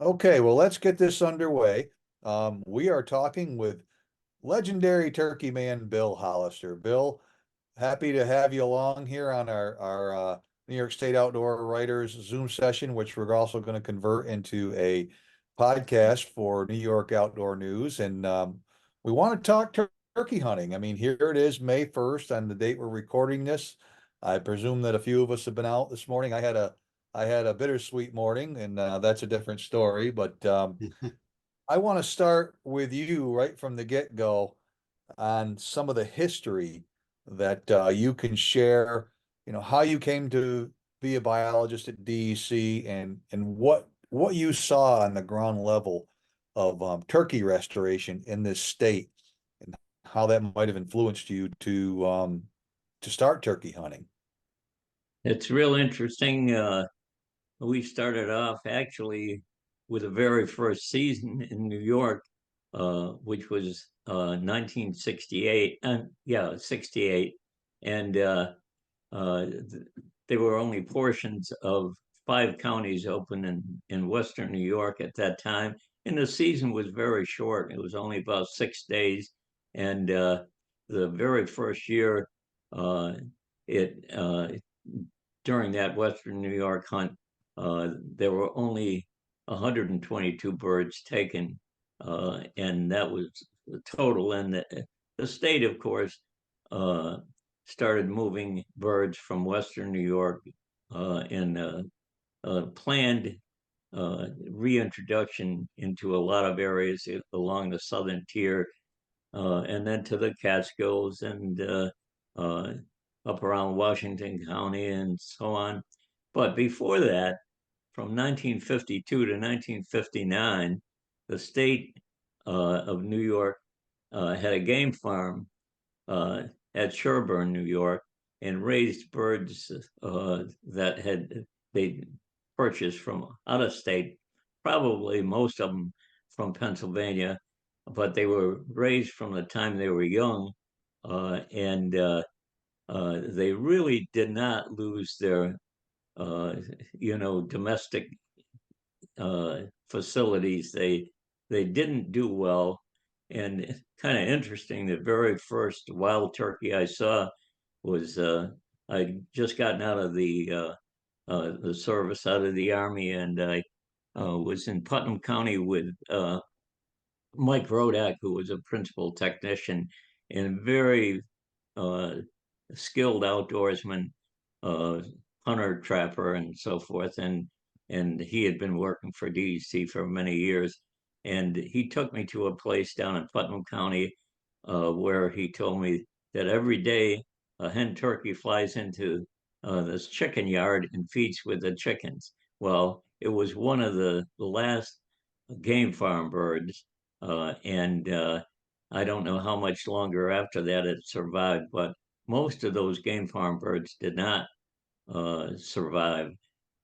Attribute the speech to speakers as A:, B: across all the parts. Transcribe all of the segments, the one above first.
A: Okay, well, let's get this underway. We are talking with legendary turkey man Bill Hollister. Bill, happy to have you along here on our New York State Outdoor Writers Zoom session, which we're also going to convert into a podcast for New York Outdoor News. And we want to talk turkey hunting. I mean, here it is, May 1st, on the date we're recording this. I presume that a few of us have been out this morning. I had a bittersweet morning, and that's a different story. But I want to start with you right from the get-go on some of the history that you can share, how you came to be a biologist at DEC and what you saw on the ground level of turkey restoration in this state and how that might have influenced you to start turkey hunting.
B: It's real interesting. We started off actually with the very first season in New York, which was 1968. Yeah, 68. And th there were only portions of 5 counties open in Western New York at that time. And the season was very short. It was only about 6 days. And the very first year, uh, it during that Western New York hunt, there were only 122 birds taken, and that was the total. And the state, of course, uh, started moving birds from Western New York and planned reintroduction into a lot of areas along the southern tier, and then to the Catskills and uh, up around Washington County and so on. But before that, from 1952 to 1959, the state of New York had a game farm uh, at Sherburne, New York, and raised birds that had they purchased from out of state, probably most of them from Pennsylvania, but they were raised from the time they were young, and they really did not lose their domestic facilities. They didn't do well, and kind of interesting. The very first wild turkey I saw was I just gotten out of the service, out of the army, and I was in Putnam County with Mike Rodak, who was a principal technician and very uh, skilled outdoorsman, uh, hunter, trapper, and so forth. And he had been working for DEC for many years. And he took me to a place down in Putnam County where he told me that every day a hen turkey flies into this chicken yard and feeds with the chickens. Well, it was one of the last game farm birds, and I don't know how much longer after that it survived, but most of those game farm birds did not survive.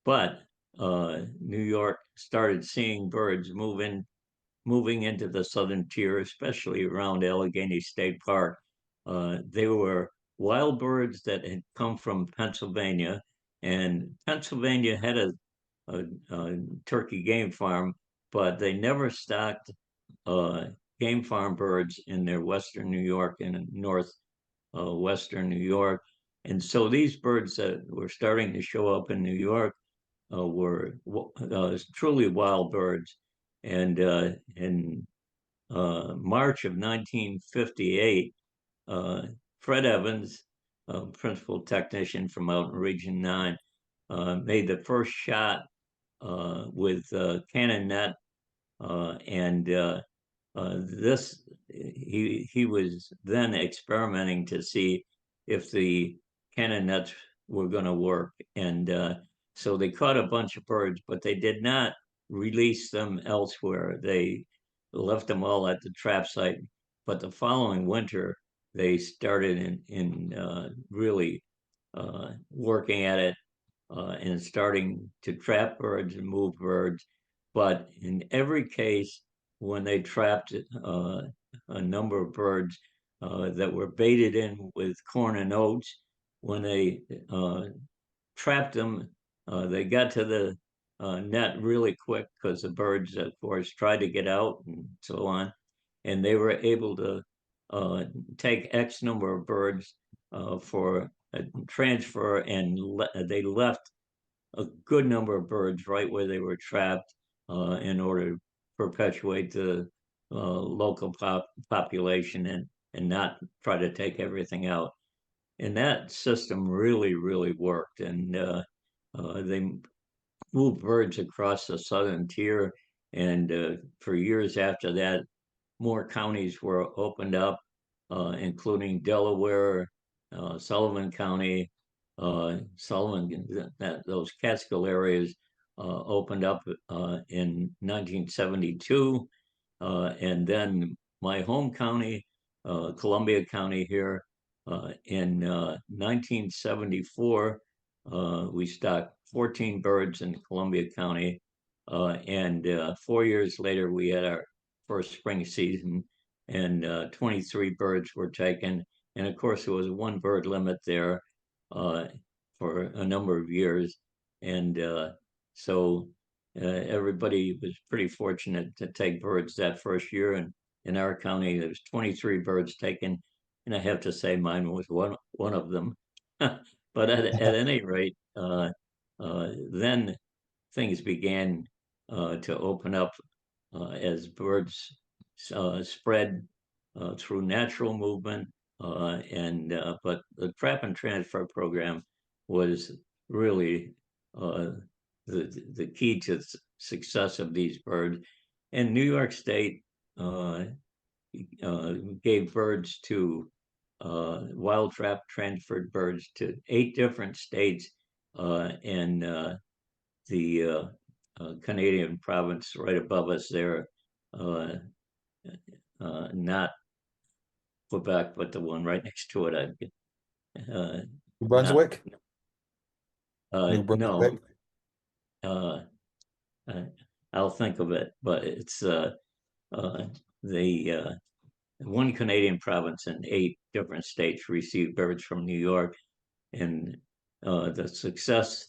B: But New York started seeing birds moving into the southern tier, especially around Allegheny State Park. They were wild birds that had come from Pennsylvania, and Pennsylvania had a turkey game farm, but they never stocked game farm birds in their western New York and north western New York. And so these birds that were starting to show up in New York were truly wild birds. And in March of 1958, Fred Evans, principal technician from out in Region 9, made the first shot with cannon net, and this he was then experimenting to see if the cannon nets were going to work, and so they caught a bunch of birds, but they did not release them elsewhere. They left them all at the trap site. But the following winter, they started in really working at it and starting to trap birds and move birds. But in every case, when they trapped a number of birds that were baited in with corn and oats, when they trapped them, they got to net really quick because the birds, of course, tried to get out and so on. And they were able to take X number of birds for a transfer, and they left a good number of birds right where they were trapped in order to perpetuate the local population and not try to take everything out. And that system really, really worked. And they moved birds across the southern tier. And for years after that, more counties were opened up, including Delaware, Sullivan County, those Catskill areas opened up in 1972. And then my home county, Columbia County here, in 1974, we stocked 14 birds in Columbia County. And 4 years later, we had our first spring season, and 23 birds were taken. And of course, there was a one bird limit there for a number of years. And so everybody was pretty fortunate to take birds that first year. And in our county, there was 23 birds taken. And I have to say mine was one of them. But at any rate, then things began to open up as birds spread through natural movement. But the trap and transfer program was really the key to success of these birds. And New York State gave birds to wild trap transferred birds to 8 different states, and the Canadian province right above us there, not Quebec, but the one right next to it.
A: New
B: Not
A: Brunswick, New
B: no.
A: Brunswick.
B: Uh, I'll think of it, but it's the one Canadian province and 8 different states received birds from New York, and the success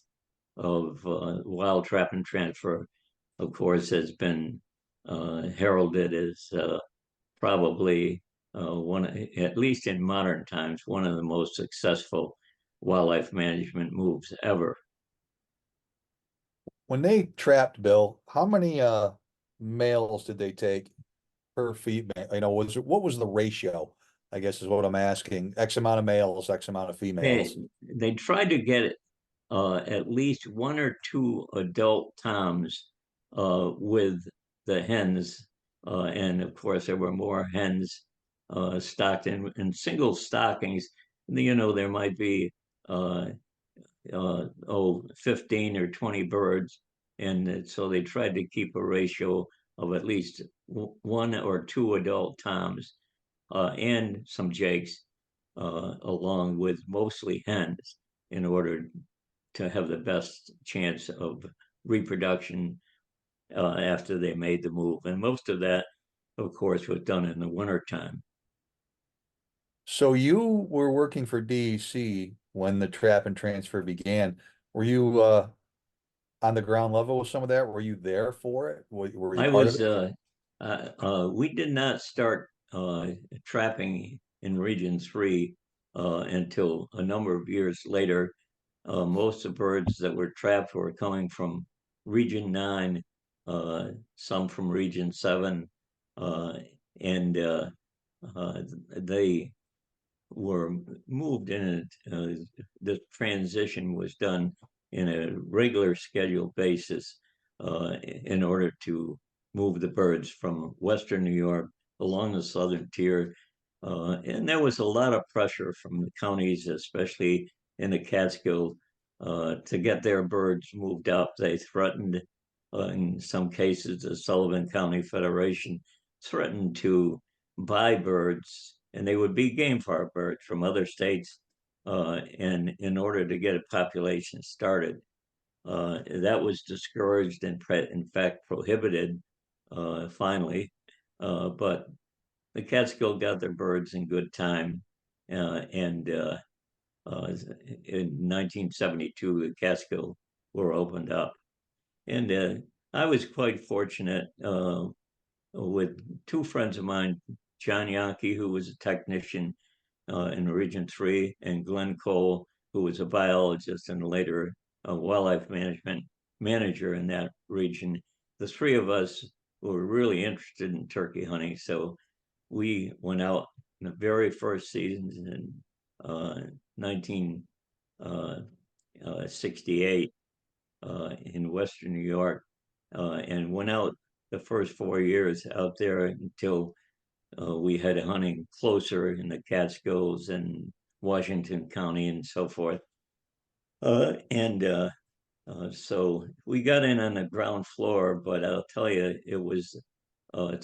B: of wild trap and transfer, of course, has been heralded as probably one, at least in modern times, one of the most successful wildlife management moves ever.
A: When they trapped Bill, how many males did they take per female? What was the ratio? I guess is what I'm asking. X amount of males, X amount of
B: They
A: females.
B: they tried to get at least 1 or 2 adult toms with the hens, and of course there were more hens stocked in single stockings. There might be 15 or 20 birds, and so they tried to keep a ratio of at least 1 or 2 adult toms and some jakes, along with mostly hens, in order to have the best chance of reproduction after they made the move. And most of that, of course, was done in the wintertime.
A: So you were working for DEC when the trap and transfer began. Were you on the ground level with some of that? Were you there for it? Were you
B: I
A: part of
B: was,
A: it?
B: we did not start trapping in Region 3 until a number of years later. Most of the birds that were trapped were coming from Region 9, some from Region 7, uh, and they were moved in it. The transition was done in a regular scheduled basis in order to move the birds from Western New York along the southern tier. And there was a lot of pressure from the counties, especially in the Catskill, to get their birds moved up. They threatened, in some cases, the Sullivan County Federation threatened to buy birds, and they would be game farm birds from other states, and in order to get a population started. That was discouraged and, in fact, prohibited finally. But the Catskill got their birds in good time, and in 1972, the Catskill were opened up. And I was quite fortunate with two friends of mine, John Yankee, who was a technician in Region 3, and Glenn Cole, who was a biologist and later a wildlife management manager in that region. The three of us were really interested in turkey hunting. So we went out in the very first seasons in 1968 in Western New York and went out the first 4 years out there until we had hunting closer in the Catskills and Washington County and so forth. And so we got in on the ground floor, but I'll tell you, it was uh,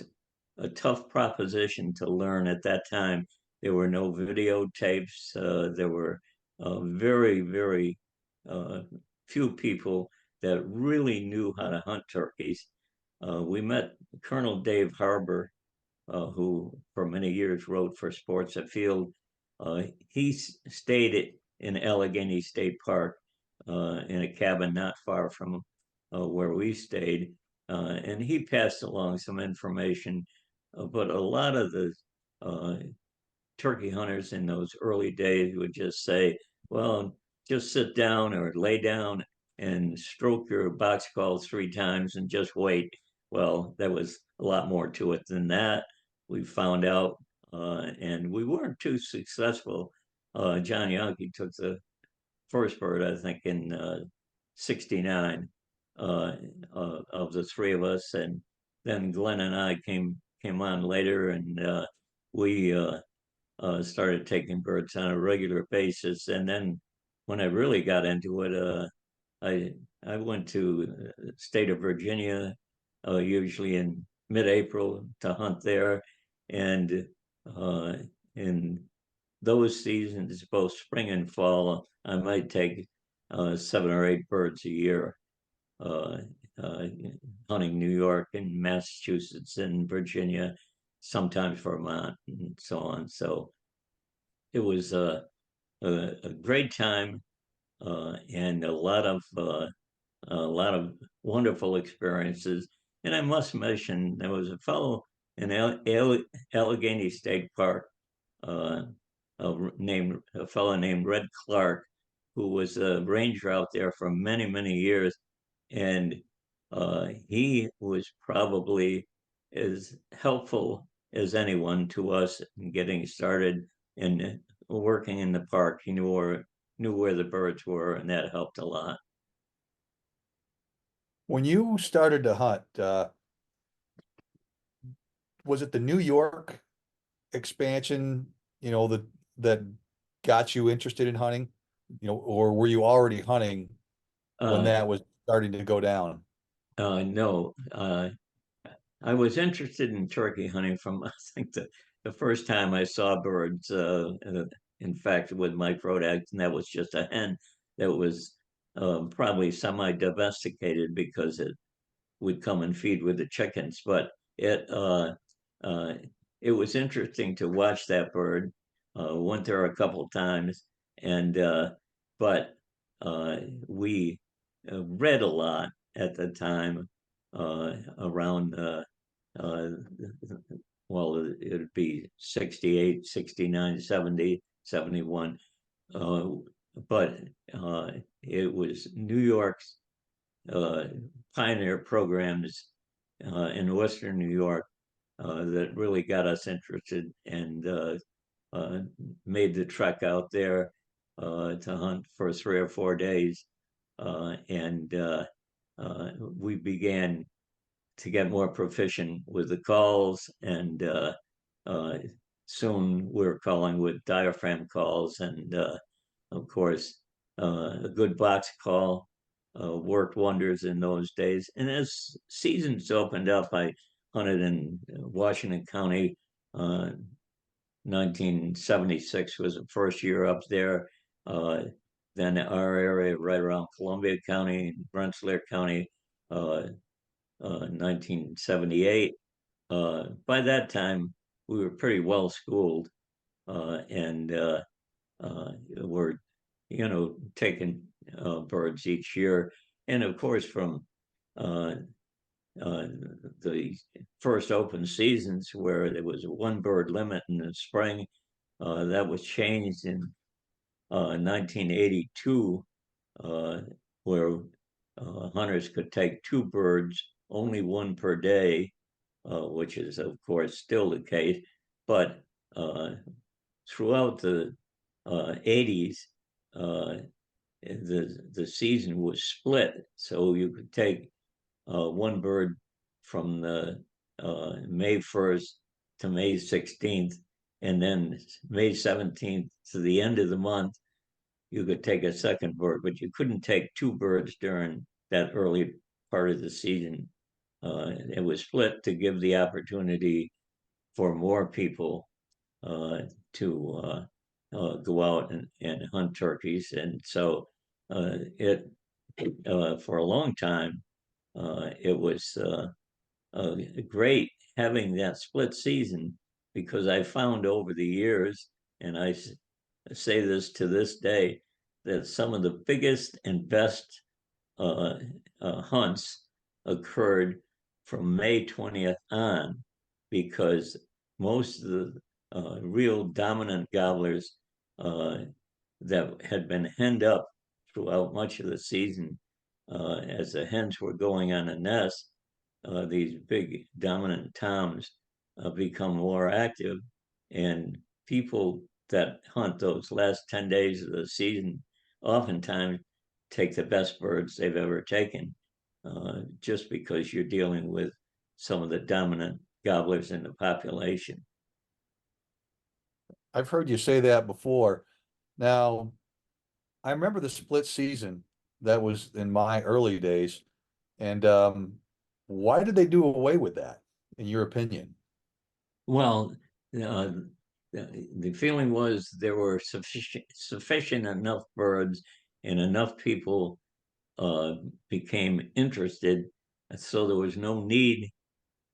B: a tough proposition to learn at that time. There were no videotapes. There were very, very uh, few people that really knew how to hunt turkeys. We met Colonel Dave Harbor, who for many years wrote for Sports Afield. He stayed in Allegheny State Park in a cabin not far from where we stayed. And he passed along some information, but a lot of the uh, turkey hunters in those early days would just say, well, just sit down or lay down and stroke your box calls 3 times and just wait. Well, there was a lot more to it than that. We found out, and we weren't too successful. John Yankee took the first bird, I think, in 69 uh, of the three of us. And then Glenn and I came on later, and we started taking birds on a regular basis. And then when I really got into it, I I went to the state of Virginia, usually in mid-April to hunt there, and uh, in those seasons, both spring and fall, I might take 7 or 8 birds a year, uh, uh, hunting New York and Massachusetts and Virginia, sometimes Vermont and so on. So it was a great time and a lot of wonderful experiences. And I must mention, there was a fellow in Allegheny State Park uh, a fellow named Red Clark, who was a ranger out there for many, many years. And he was probably as helpful as anyone to us in getting started and working in the park. He knew where the birds were, and that helped a lot.
A: When you started to hunt, was it the New York expansion, that got you interested in hunting? Or were you already hunting when
B: Uh,
A: that was starting to go down?
B: no, I was interested in turkey hunting from I think the first time I saw birds. In fact, with Mike Rodak, and that was just a hen that was probably semi-domesticated because would come and feed with the chickens. But uh, it was interesting to watch that bird. Went there a couple times, and but uh, we read a lot at the time around. Uh, well, it'd be 68, 69, 70, 71. Uh, but it was New York's uh, pioneer programs in Western New York that really got us interested and uh, made the trek out there to hunt for 3 or 4 days. And we began to get more proficient with the calls, and uh, soon we were calling with diaphragm calls, and of course, a good box call worked wonders in those days. And as seasons opened up, I hunted in Washington County. Uh, 1976 was the first year up there. Uh, then our area right around Columbia County, Rensselaer County, 1978. By that time, we were pretty well schooled and were, taking birds each year. And of course, from uh, uh, the first open seasons where there was a one bird limit in the spring. That was changed in 1982, uh, where hunters could take two birds, only one per day, which is, of course, still the case. But throughout the 80s, the season was split, so you could take one bird from the May 1st to May 16th, and then May 17th to the end of the month, you could take a second bird, but you couldn't take two birds during that early part of the season. It was split to give the opportunity for more people to go out and hunt turkeys. And so it for a long time, it was great having that split season, because I found over the years, and I say this to this day, that some of the biggest and best uh, hunts occurred from May 20th on, because most of the real dominant gobblers that had been henned up throughout much of the season, as the hens were going on a nest, these big dominant toms become more active, and people that hunt those last 10 days of the season oftentimes take the best birds they've ever taken, just because you're dealing with some of the dominant gobblers in the population.
A: I've heard you say that before. Now, I remember the split season that was in my early days. And why did they do away with that, in your opinion?
B: Well, uh, the feeling was there were sufficient enough birds, and enough people uh, became interested, so there was no need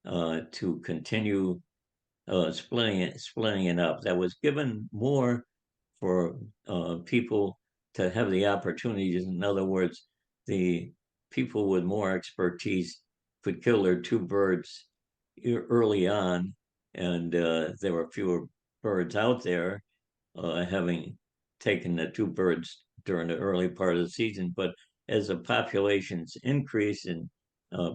B: to continue splitting it up. That was given more for people to have the opportunities. In other words, the people with more expertise could kill their two birds early on, and there were fewer birds out there, having taken the two birds during the early part of the season. But as the populations increased and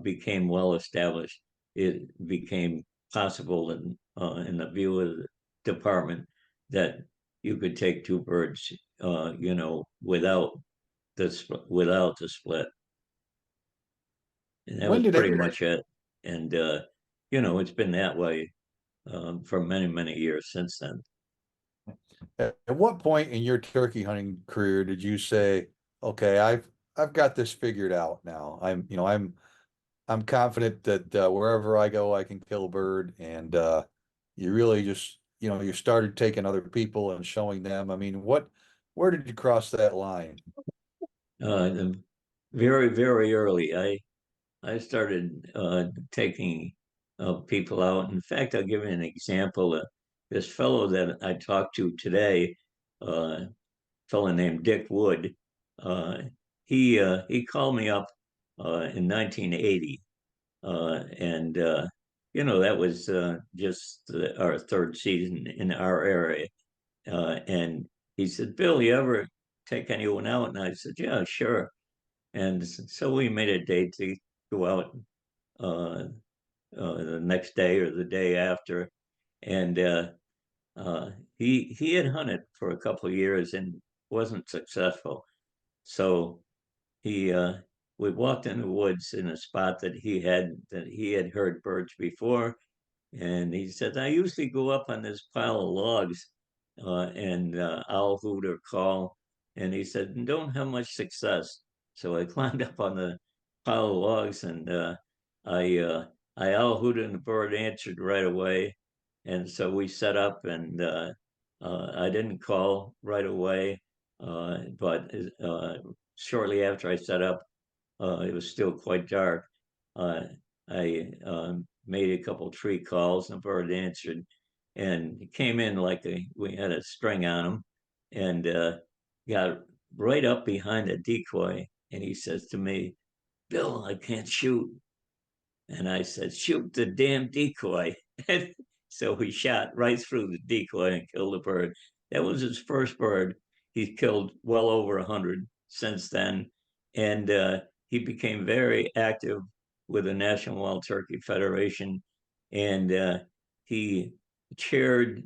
B: became well established, it became possible in the view of the department that you could take two birds, without the split, and that
A: When
B: was
A: did
B: pretty
A: it,
B: much it. And it's been that way for many, many years since then.
A: at what point in your turkey hunting career did you say, okay, I've got this figured out now. I'm confident that wherever I go, I can kill a bird, and you really just, you started taking other people and showing them. I mean, where did you cross that line?
B: Uh, Very, very early, I started taking people out. In fact, I'll give you an example. This fellow that I talked to today, a fellow named Dick Wood, uh, he called me up in 1980, and that was just our third season in our area. And he said, "Bill, you ever take anyone out?" And I said, "Yeah, sure." And so we made a date to go out uh, the next day or the day after, and uh, he had hunted for a couple of years and wasn't successful. So he we walked in the woods in a spot that he had heard birds before, and he said, "I usually go up on this pile of logs and owl hoot or call." And he said, "Don't have much success." So I climbed up on the pile of logs, and I uh, I owl hooted, and the bird answered right away. And so we set up, and I didn't call right away, but shortly after I set up, it was still quite dark. Uh, I made a couple tree calls, and the bird answered, and he came in like we had a string on him, and got right up behind a decoy. And he says to me, Bill, I can't shoot. And I said, shoot the damn decoy. And so he shot right through the decoy and killed the bird. That was his first bird. He's killed well over 100 since then. And he became very active with the National Wild Turkey Federation. And he chaired,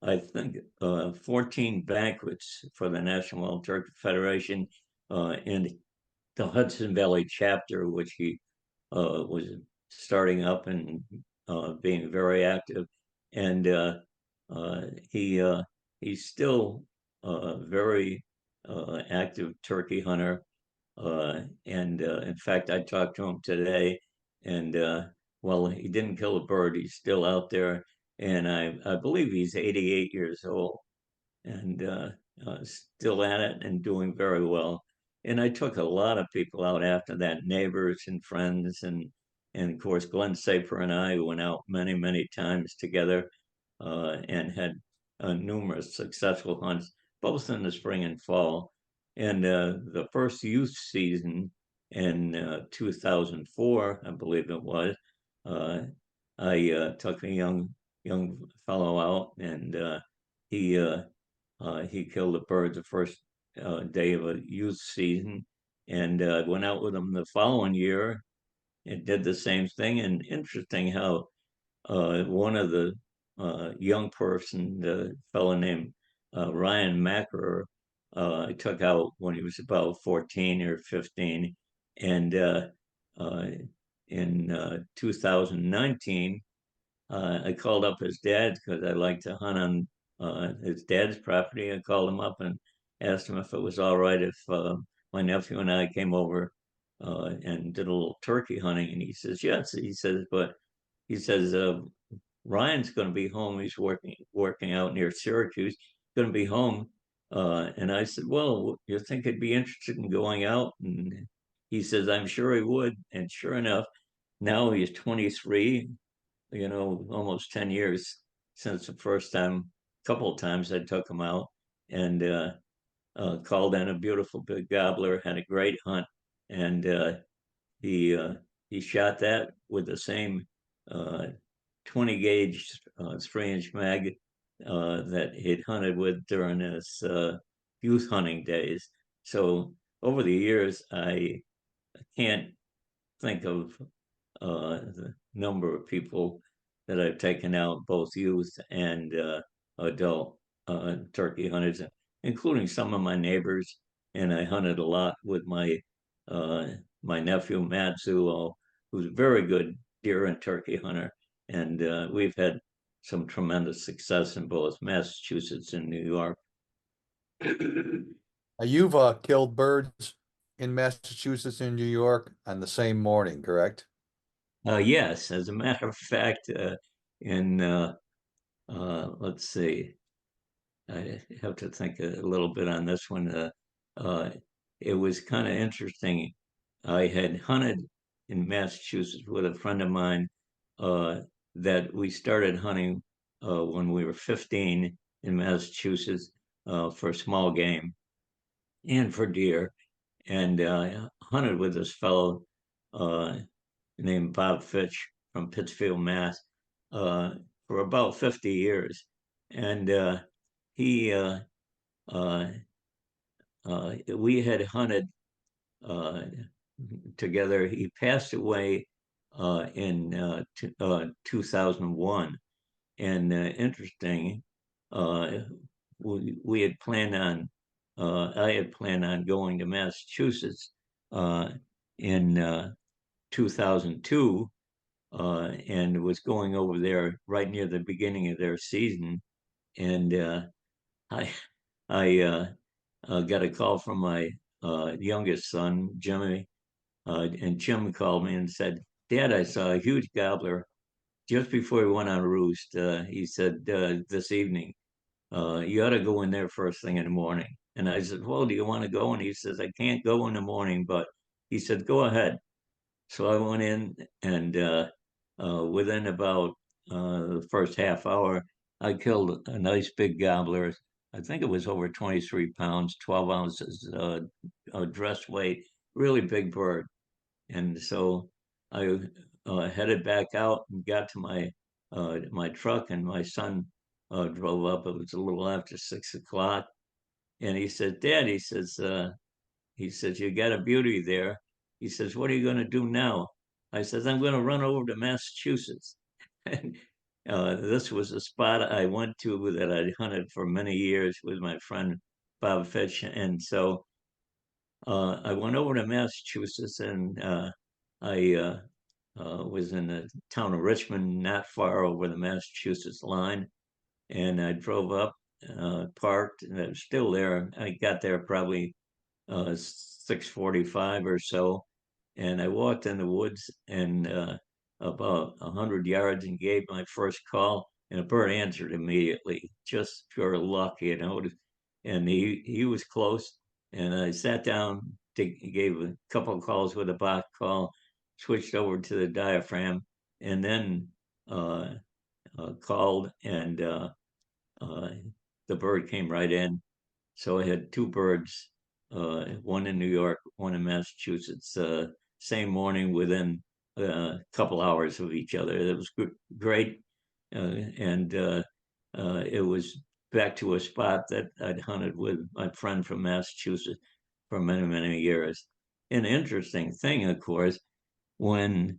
B: I think, 14 banquets for the National Wild Turkey Federation in the Hudson Valley chapter, which he was starting up and being very active, and uh, he he's still a very active turkey hunter. And in fact, I talked to him today, and well, he didn't kill a bird. He's still out there, and I believe he's 88 years old and still at it and doing very well. And I took a lot of people out after that, neighbors and friends, and of course Glenn Saper and I went out many times together and had numerous successful hunts, both in the spring and fall. And the first youth season in 2004, I believe it was, uh, I took a young fellow out, and he killed a bird the first day of a youth season, and went out with him the following year and did the same thing. And interesting how one of the young person, the fellow named Ryan Macker, I took out when he was about 14 or 15, and uh, in 2019 I called up his dad because I like to hunt on his dad's property. I called him up and asked him if it was all right if my nephew and I came over and did a little turkey hunting. And he says, yes. He says, but he says, Ryan's going to be home. He's working out near Syracuse. Going to be home. And I said, well, you think he'd be interested in going out? And he says, I'm sure he would. And sure enough, now he's 23, almost 10 years since the first time, couple of times I took him out, and called in a beautiful big gobbler, had a great hunt, and he uh, he shot that with the same 20 gauge 3-inch mag that he'd hunted with during his youth hunting days. So over the years, I can't think of the number of people that I've taken out, both youth and adult turkey hunters, including some of my neighbors. And I hunted a lot with uh, my nephew Matt Zulo, who's a very good deer and turkey hunter. And we've had some tremendous success in both Massachusetts and New York.
A: Now, you've killed birds in Massachusetts and New York on the same morning, correct?
B: Yes, as a matter of fact, in let's see, I have to think a little bit on this one. Uh, it was kind of interesting. I had hunted in Massachusetts with a friend of mine uh, that we started hunting when we were 15 in Massachusetts for small game and for deer, and hunted with this fellow uh, named Bob Fitch from Pittsfield, Mass, uh, for about 50 years. And he uh, we had hunted uh, together. He passed away in 2001, and interesting. Uh, we had planned on. I had planned on going to Massachusetts in 2002, and was going over there right near the beginning of their season, and I I got a call from my youngest son, Jimmy, and Jim called me and said, Dad, I saw a huge gobbler just before he went on roost. He said, this evening, you ought to go in there first thing in the morning. And I said, well, do you want to go? And he says, I can't go in the morning, but he said, go ahead. So I went in, and within about the first half hour, I killed a nice big gobbler. I think it was over 23 pounds, 12 ounces dress weight, really big bird. And so I headed back out and got to my truck, and my son drove up. It was a little after 6 o'clock, and he said, "Dad," he says, "you got a beauty there." He says, "What are you going to do now?" I says, "I'm going to run over to Massachusetts." And this was a spot I went to that I'd hunted for many years with my friend Bob Fitch. And so I went over to Massachusetts, and I was in the town of Richmond, not far over the Massachusetts line. And I drove up, parked, and I was still there. I got there probably 6:45 or so, and I walked in the woods and about 100 yards and gave my first call, and a bird answered immediately, just pure luck, you know. And he was close, and I sat down, gave a couple of calls with a box call, switched over to the diaphragm, and then uh, called, and uh, the bird came right in. So I had two birds, one in New York, one in Massachusetts, same morning within a couple hours of each other. It was great. And it was back to a spot that I'd hunted with my friend from Massachusetts for many, many years. An interesting thing, of course, when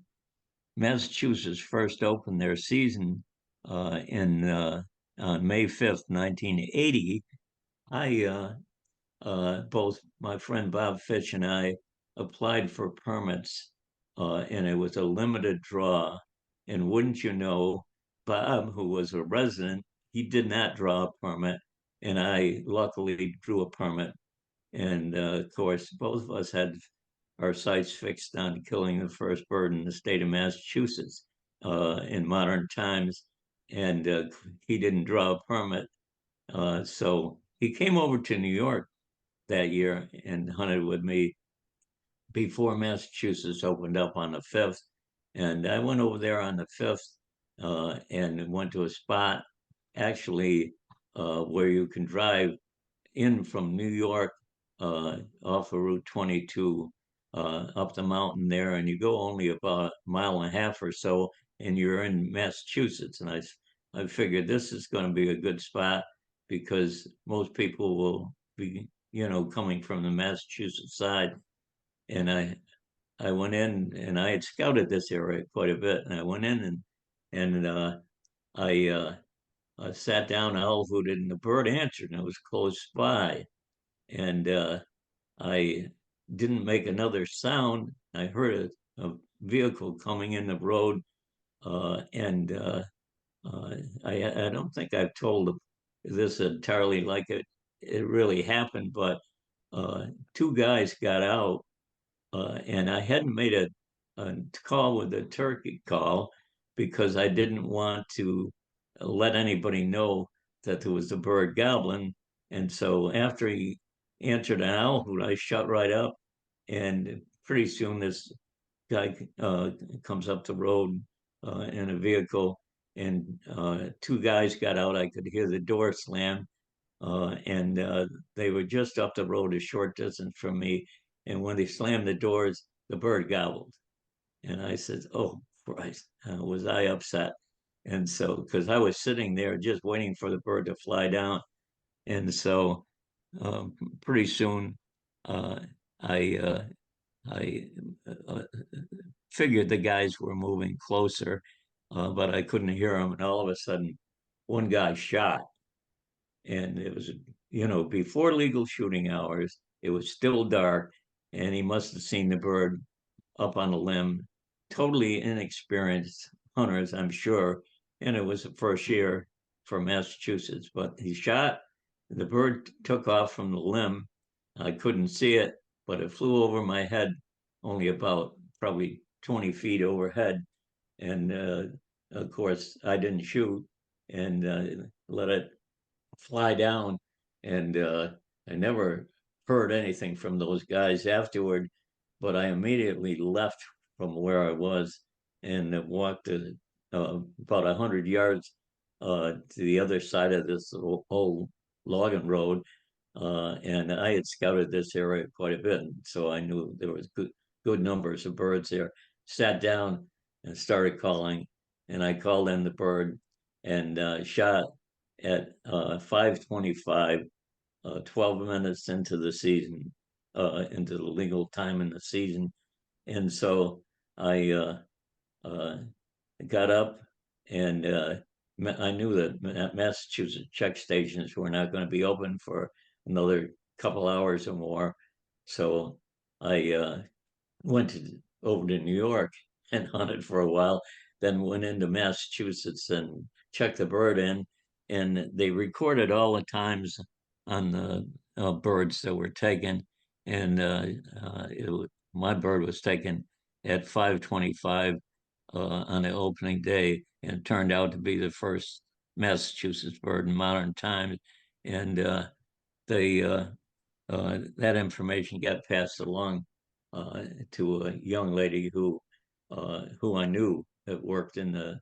B: Massachusetts first opened their season in on May 5th, 1980, I both my friend Bob Fitch and I applied for permits, and it was a limited draw. And wouldn't you know, Bob, who was a resident, he did not draw a permit, and I luckily drew a permit. And of course, both of us had our sights fixed on killing the first bird in the state of Massachusetts in modern times. And he didn't draw a permit. So he came over to New York that year and hunted with me before Massachusetts opened up on the 5th. And I went over there on the 5th and went to a spot actually where you can drive in from New York off of Route 22 up the mountain there, and you go only about a mile and a half or so, and you're in Massachusetts. And I figured this is going to be a good spot because most people will be, coming from the Massachusetts side. And I went in, and I had scouted this area quite a bit, and I went in, and I sat down, owl hooted, and the bird answered, and it was close by. And I didn't make another sound. I heard a vehicle coming in the road, and I don't think I've told this entirely like it really happened, but two guys got out, and I hadn't made a call with a turkey call because I didn't want to let anybody know that there was a bird gobbling. And so after he answered an owl hoot, I shut right up, and pretty soon this guy comes up the road in a vehicle, and two guys got out. I could hear the door slam, and they were just up the road a short distance from me. And when they slammed the doors, the bird gobbled. And I said, "Oh, Christ, was I upset?" And so, because I was sitting there just waiting for the bird to fly down. And so, pretty soon, uh, I I uh, figured the guys were moving closer, but I couldn't hear them. And all of a sudden, one guy shot, and it was, before legal shooting hours. It was still dark, and he must have seen the bird up on a limb. Totally inexperienced hunters, I'm sure, and it was the first year for Massachusetts. But he shot, the bird took off from the limb. I couldn't see it, but it flew over my head, only about probably 20 feet overhead. And of course, I didn't shoot, and let it fly down. And I never heard anything from those guys afterward, but I immediately left from where I was and walked about 100 yards to the other side of this old logging road. And I had scouted this area quite a bit, so I knew there was good numbers of birds there. Sat down and started calling, and I called in the bird and shot at 5:25, 12 minutes into the season, into the legal time in the season. And so I uh, got up and I knew that Massachusetts check stations were not going to be open for another couple hours or more. So I went over to New York and hunted for a while, then went into Massachusetts and checked the bird in, and they recorded all the times on the birds that were taken, and my bird was taken at 5:25 on the opening day, and it turned out to be the first Massachusetts bird in modern times, and they that information got passed along to a young lady who I knew that worked in the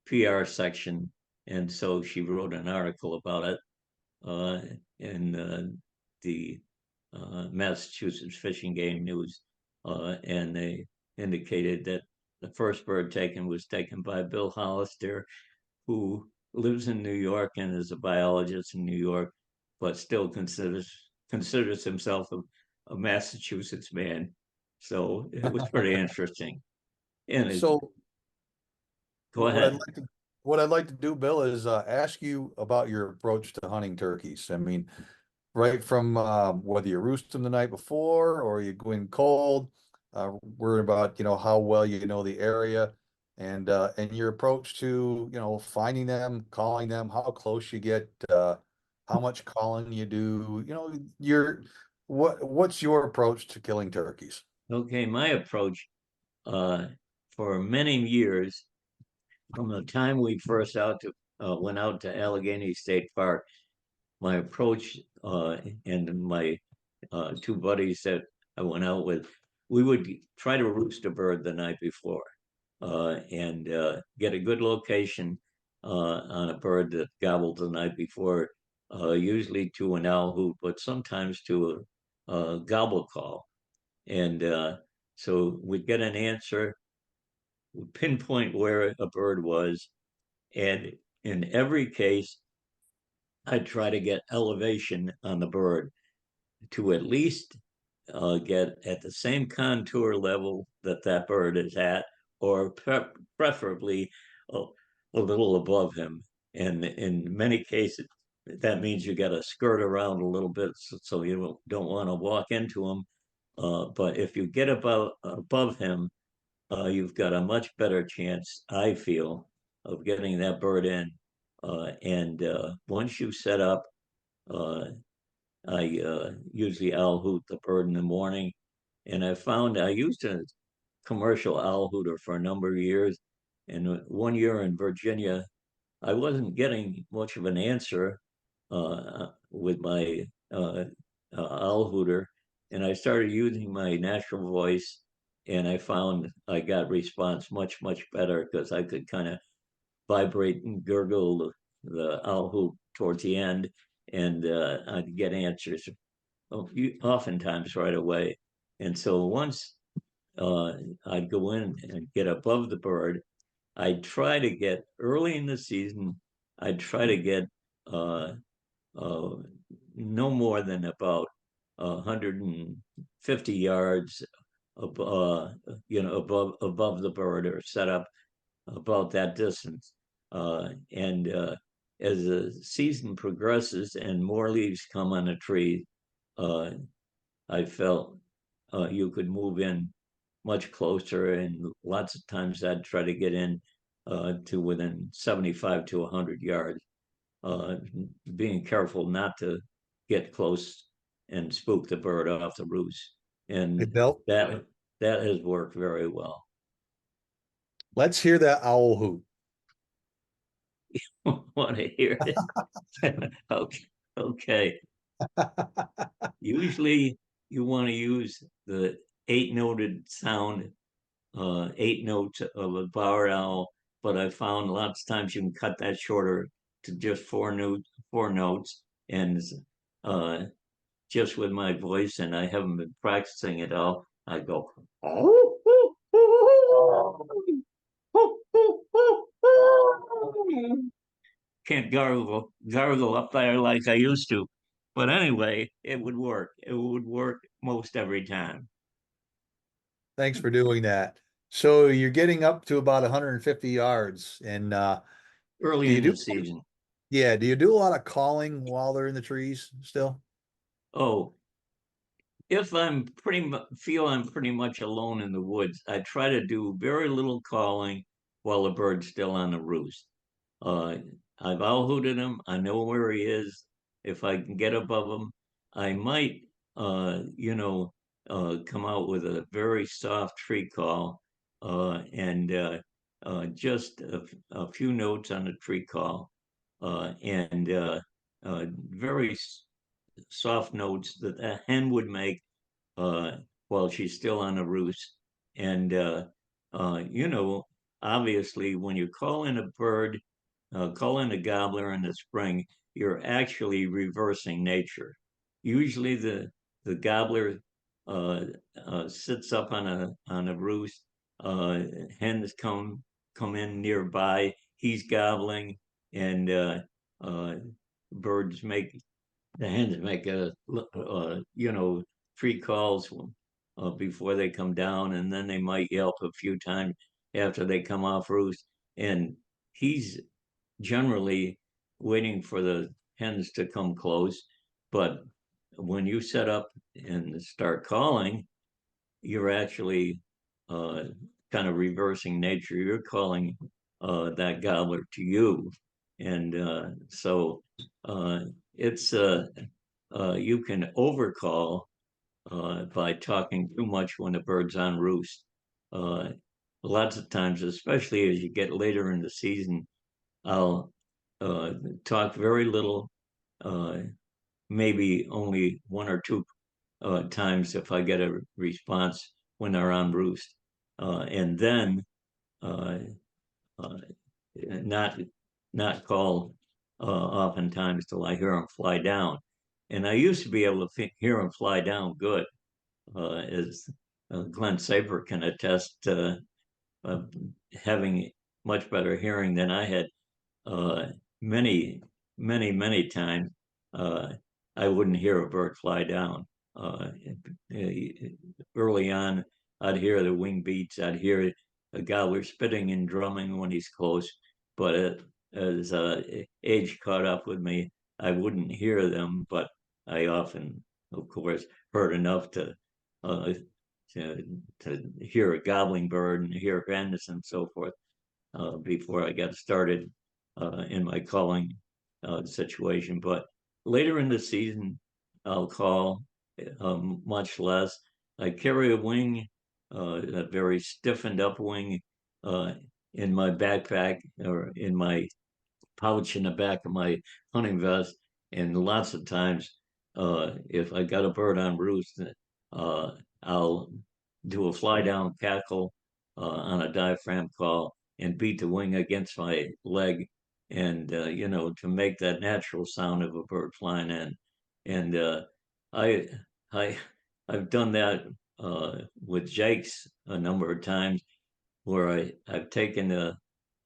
B: PR section, and so she wrote an article about it uh, in the Massachusetts Fish and Game News, and they indicated that the first bird taken was taken by Bill Hollister, who lives in New York and is a biologist in New York, but still considers himself a Massachusetts man. So it was pretty interesting. And
A: So
B: go
A: what I'd
B: ahead.
A: like to what I'd like to do, Bill, is ask you about your approach to hunting turkeys. I mean, right from whether you roost them the night before or you go in cold, worrying about how well you know the area, and your approach to finding them, calling them, how close you get, how much calling you do. Your what's your approach to killing turkeys?
B: Okay, my approach uh, for many years, from the time we first went out to Allegheny State Park, my approach and my two buddies that I went out with, we would try to roost a bird the night before and get a good location on a bird that gobbled the night before, usually to an owl hoot, but sometimes to a gobble call. And so we'd get an answer, we'd pinpoint where a bird was, and in every case, I'd try to get elevation on the bird to at least get at the same contour level that that bird is at, or preferably a, a little above him. And in many cases, that means you got to skirt around a little bit so you don't want to walk into him. But if you get about above him, you've got a much better chance, I feel, of getting that bird in. And once you set up, uh, I usually owl hoot the bird in the morning, and I found I used a commercial owl hooter for a number of years. And one year in Virginia, I wasn't getting much of an answer with my owl hooter, and I started using my natural voice, and I found I got response much better because I could kind of vibrate and gurgle the owl hoot towards the end, and I'd get answers oftentimes right away. And so once uh, I'd go in and get above the bird, I'd try to get early in the season, I'd try to get uh, uh, no more than about 150 yards above the bird, or set up about that distance. And as the season progresses and more leaves come on the tree, uh, I felt you could move in much closer, and lots of times I'd try to get in to within 75 to 100 yards, uh, being careful not to get close and spook the bird off the roost.
A: Hey,
B: And
A: Bill,
B: that that has worked very well.
A: let's hear that owl hoot.
B: Want to hear it? Okay. Okay. Usually you want to use the eight-noted sound, eight notes of a bowered owl, but I found lots of times you can cut that shorter to just four notes, and uh, just with my voice, and I haven't been practicing it all. I go, oh, oh, oh, oh, oh, oh, oh. Can't gargle up there like I used to. But anyway, it would work. It would work most every time.
A: Thanks for doing that. So you're getting up to about 150 yards. And
B: Early
A: do you
B: in
A: do,
B: the season.
A: yeah, do you do a lot of calling while they're in the trees still?
B: Oh, if I'm feel I'm pretty much alone in the woods, I try to do very little calling while the bird's still on the roost. Uh, I've all hooted him. I know where he is. If I can get above him, I might, come out with a very soft tree call, and just a few notes on the tree call, and very soft notes that a hen would make uh, while she's still on a roost. And, you know, obviously, when you call in a bird, call in a gobbler in the spring, you're actually reversing nature. Usually, the gobbler uh, sits up on a roost. Uh, Hens come in nearby. He's gobbling, and uh, birds make the hens make three calls before they come down, and then they might yelp a few times after they come off roost. And he's generally waiting for the hens to come close. But when you set up and start calling, you're actually uh, kind of reversing nature. You're calling that gobbler to you, and so uh, it's you can overcall by talking too much when the bird's on roost. Uh, Lots of times, especially as you get later in the season, I'll uh, talk very little, uh, maybe only one or two times if I get a response when they're on roost, and then uh, uh, not not call oftentimes till I hear them fly down. And I used to be able to hear them fly down good, as Glenn Saper can attest, having much better hearing than I had uh, many, many times, uh, I wouldn't hear a bird fly down. Early on, I'd hear the wing beats. I'd hear a gobbler spitting and drumming when he's close. But as age caught up with me, I wouldn't hear them. But I often, of course, heard enough uh, to hear a gobbling bird and hear hens and so forth before I got started in my calling situation. But later in the season, I'll call much less. I carry a wing, a very stiffened up wing uh, in my backpack or in my pouch in the back of my hunting vest. And lots of times, if I got a bird on roost, uh, I'll do a fly down cackle on a diaphragm call and beat the wing against my leg, and to make that natural sound of a bird flying in. And I I I've done that with jakes a number of times where I've taken a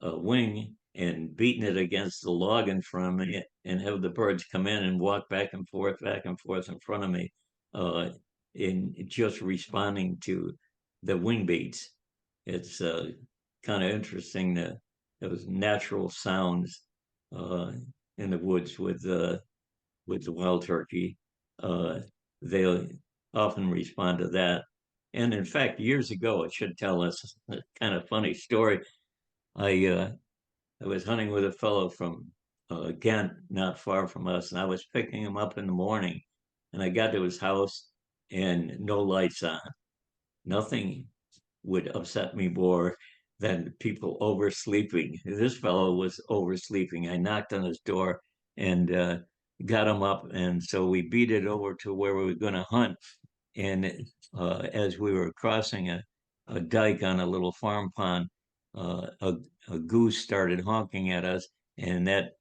B: wing and beaten it against the log in front of me and have the birds come in and walk back and forth in front of me, uh, in just responding to the wing beats. It's kind of interesting that those natural sounds uh, in the woods with the wild turkey. Uh, they often respond to that. And in fact, years ago, it should tell us a kind of funny story. I uh, I was hunting with a fellow from Ghent, not far from us, and I was picking him up in the morning. And I got to his house and no lights on. Nothing would upset me more than people oversleeping. This fellow was oversleeping. I knocked on his door and got him up, and so we beat it over to where we were going to hunt. And as we were crossing a dike on a little farm pond, a goose started honking at us, and that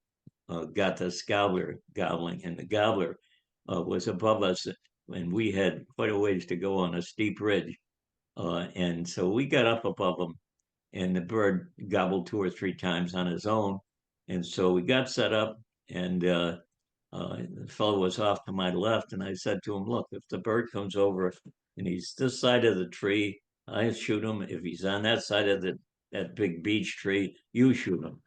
B: got the gobbler gobbling, and the gobbler was above us, and we had quite a ways to go on a steep ridge. And so we got up above him, and the bird gobbled 2 or 3 times on his own. And so we got set up, and the fellow was off to my left, and I said to him, "Look, if the bird comes over and he's this side of the tree, I shoot him. If he's on that side of that big beech tree, you shoot him."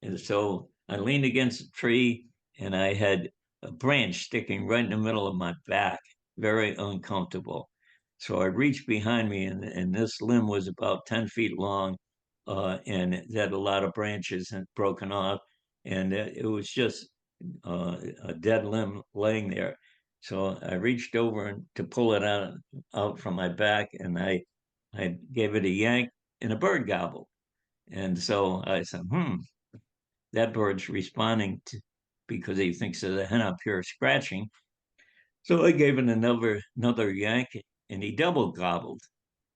B: And so I leaned against a tree, and I had a branch sticking right in the middle of my back, very uncomfortable. So I reached behind me, and this limb was about 10 feet long, and it had a lot of branches and broken off. And it was just a dead limb laying there. So I reached over to pull it out from my back, and I gave it a yank, and a bird gobbled. And so I said, that bird's responding to, because he thinks there's a hen up here scratching. So I gave it another yank, and he double gobbled.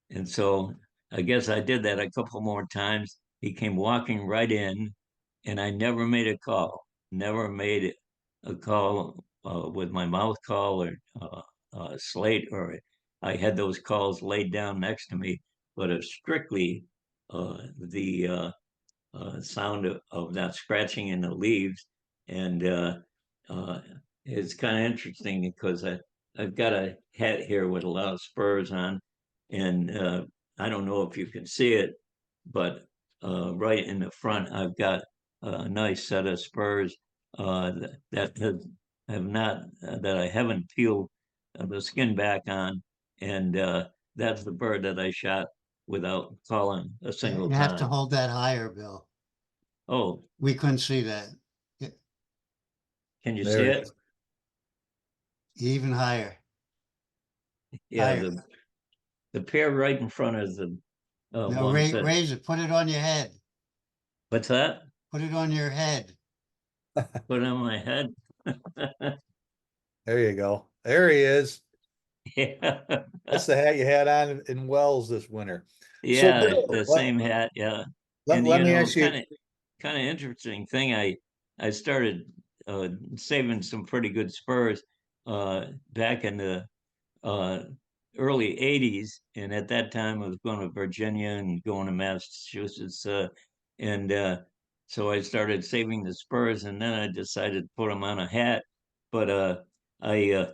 B: And so I guess I did that a couple more times. He came walking right in, and I never made a call. Never made a call with my mouth call or slate, or I had those calls laid down next to me. But it's strictly the sound of that scratching in the leaves. And uh, it's kind of interesting because I've got a hat here with a lot of spurs on, and I don't know if you can see it, but right in the front, I've got a nice set of spurs that have not that I haven't peeled the skin back on, and that's the bird that I shot without calling a
C: Yeah,
B: single
C: you have to
B: time.
C: hold that higher, Bill.
B: Oh,
C: We couldn't see that. Yeah,
B: can you see
A: There it
B: it?
A: is.
C: even higher,
B: Yeah,
C: higher.
B: the pair right in front of the
C: No,
B: ones that.
C: raise it. Put it on your head.
B: What's that?
C: Put it on your head.
B: Put it on my head.
A: There you go. There he is.
B: Yeah,
A: That's the hat you had on in Wells this winter. So
B: yeah,
A: Bill,
B: the same hat. Yeah, and
A: let me ask you,
B: kind of interesting thing. I started saving some pretty good spurs back in the uh, early 80s. And at that time, I was going to Virginia and going to Massachusetts. And so I started saving the spurs, and then I decided to put them on a hat. But I,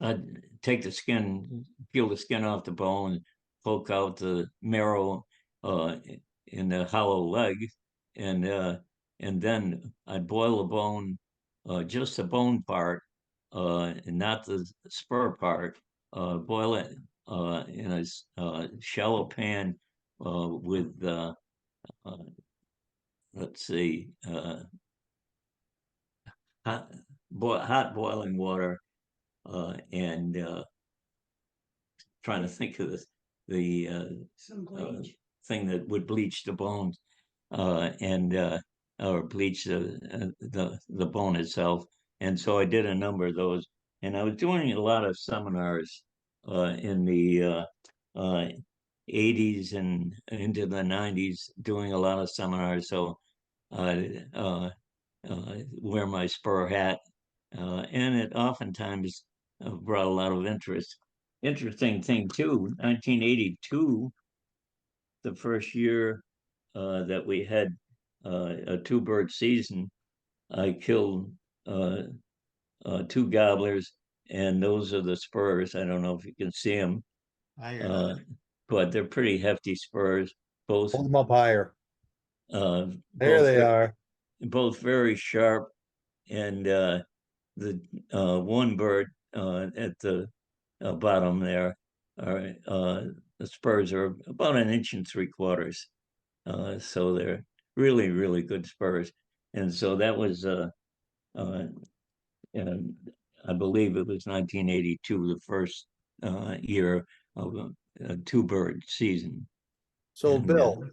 B: I'd take the skin, peel the skin off the bone, poke out the marrow uh, in the hollow leg, and uh, and then I'd boil the bone, just the bone part, and not the spur part. Boil it in a shallow pan with uh, let's see, hot, hot boiling water, and trying to think of the thing that would bleach the bones and or bleach the bone itself. And so I did a number of those, and I was doing a lot of seminars in the 80s and into the 90s, doing a lot of seminars. So I wear my spur hat, and it oftentimes brought a lot of interest. Interesting thing too, 1982, the first year that we had a two-bird season, I killed uh, two gobblers, and those are the spurs. I don't know if you can see them,
C: Higher.
B: uh, but they're pretty hefty spurs. Both
A: hold them up higher.
B: uh,
A: There
B: both
A: they are.
B: both very sharp, and the one bird at the bottom there are the spurs are about an inch and 3/4. So they're really, really good spurs. And so that was, uh, uh, I believe it was 1982, the first year of a two-bird season.
A: So
B: And
A: Bill,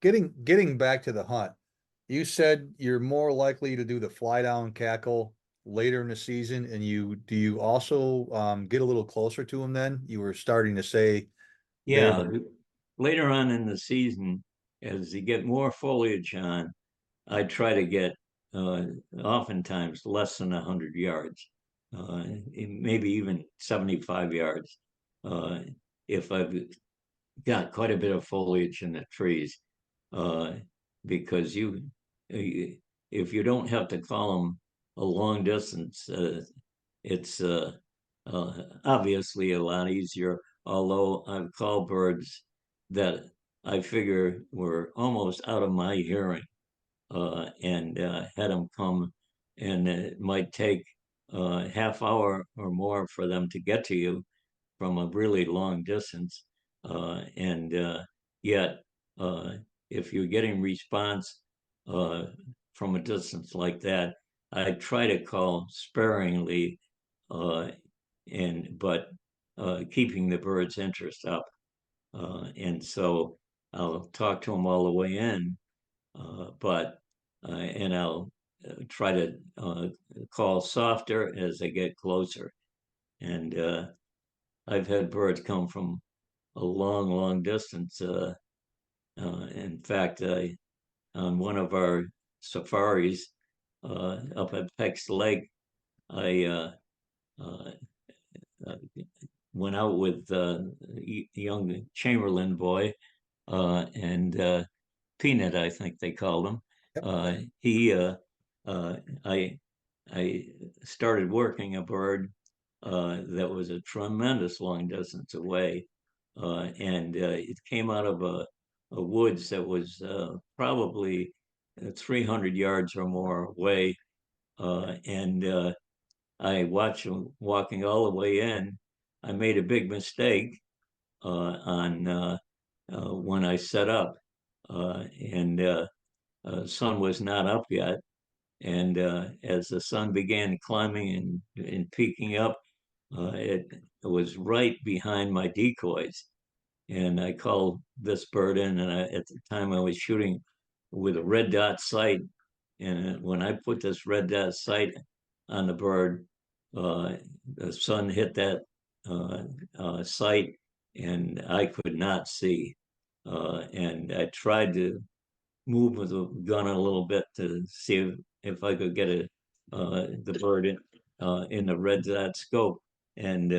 A: getting back to the hunt, you said you're more likely to do the fly down cackle later in the season, and you also get a little closer to them then? You were starting to say there.
B: yeah, later on in the season, as you get more foliage on, I try to get uh, oftentimes less than 100 yards, maybe even 75 yards. Uh, if I've got quite a bit of foliage in the trees, uh, because if you don't have to call them a long distance, it's obviously a lot easier. Although I've called birds that I figure were almost out of my hearing, and had them come, and it might take a half hour or more for them to get to you from a really long distance. And yet, uh, if you're getting response uh, from a distance like that, I try to call sparingly, uh, but keeping the bird's interest up. And so I'll talk to them all the way in, but and I'll try to call softer as they get closer. And I've had birds come from a long, long distance. In fact, on one of our safaris up at Peck's Lake, I uh, uh, went out with a young Chamberlain boy, and Peanut, I think they called him.
A: Yep.
B: He, uh, I started working a bird that was a tremendous long distance away, and it came out of a woods that was probably 300 yards or more away, and I watched him walking all the way in. I made a big mistake on when I set up, and sun was not up yet. And as the sun began climbing and peaking up, it was right behind my decoys. And I called this bird in, and at the time I was shooting with a red dot sight. And when I put this red dot sight on the bird, the sun hit that sight, and I could not see. And I tried to move with the gun a little bit to see if I could get the bird in the red dot scope, and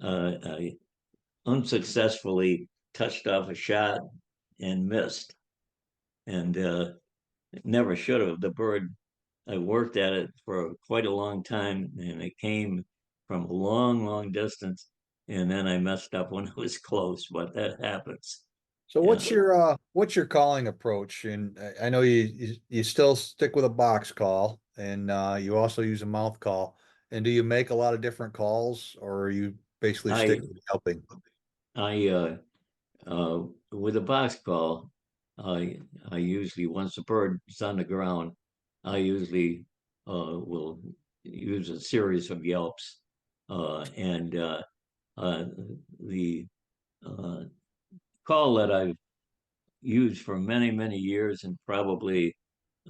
B: I unsuccessfully touched off a shot and missed, and never should have. The bird, I worked at it for quite a long time, and it came from a long, long distance, and then I messed up when it was close, but that happens.
A: So
B: Yeah.
A: what's your calling approach? And I know you still stick with a box call, and you also use a mouth call. And do you make a lot of different calls, or are you basically
B: I
A: stick with helping?
B: I with a box call, I usually, once the bird is on the ground, I usually will use a series of yelps, and uh, the uh, call that I've used for many, many years and probably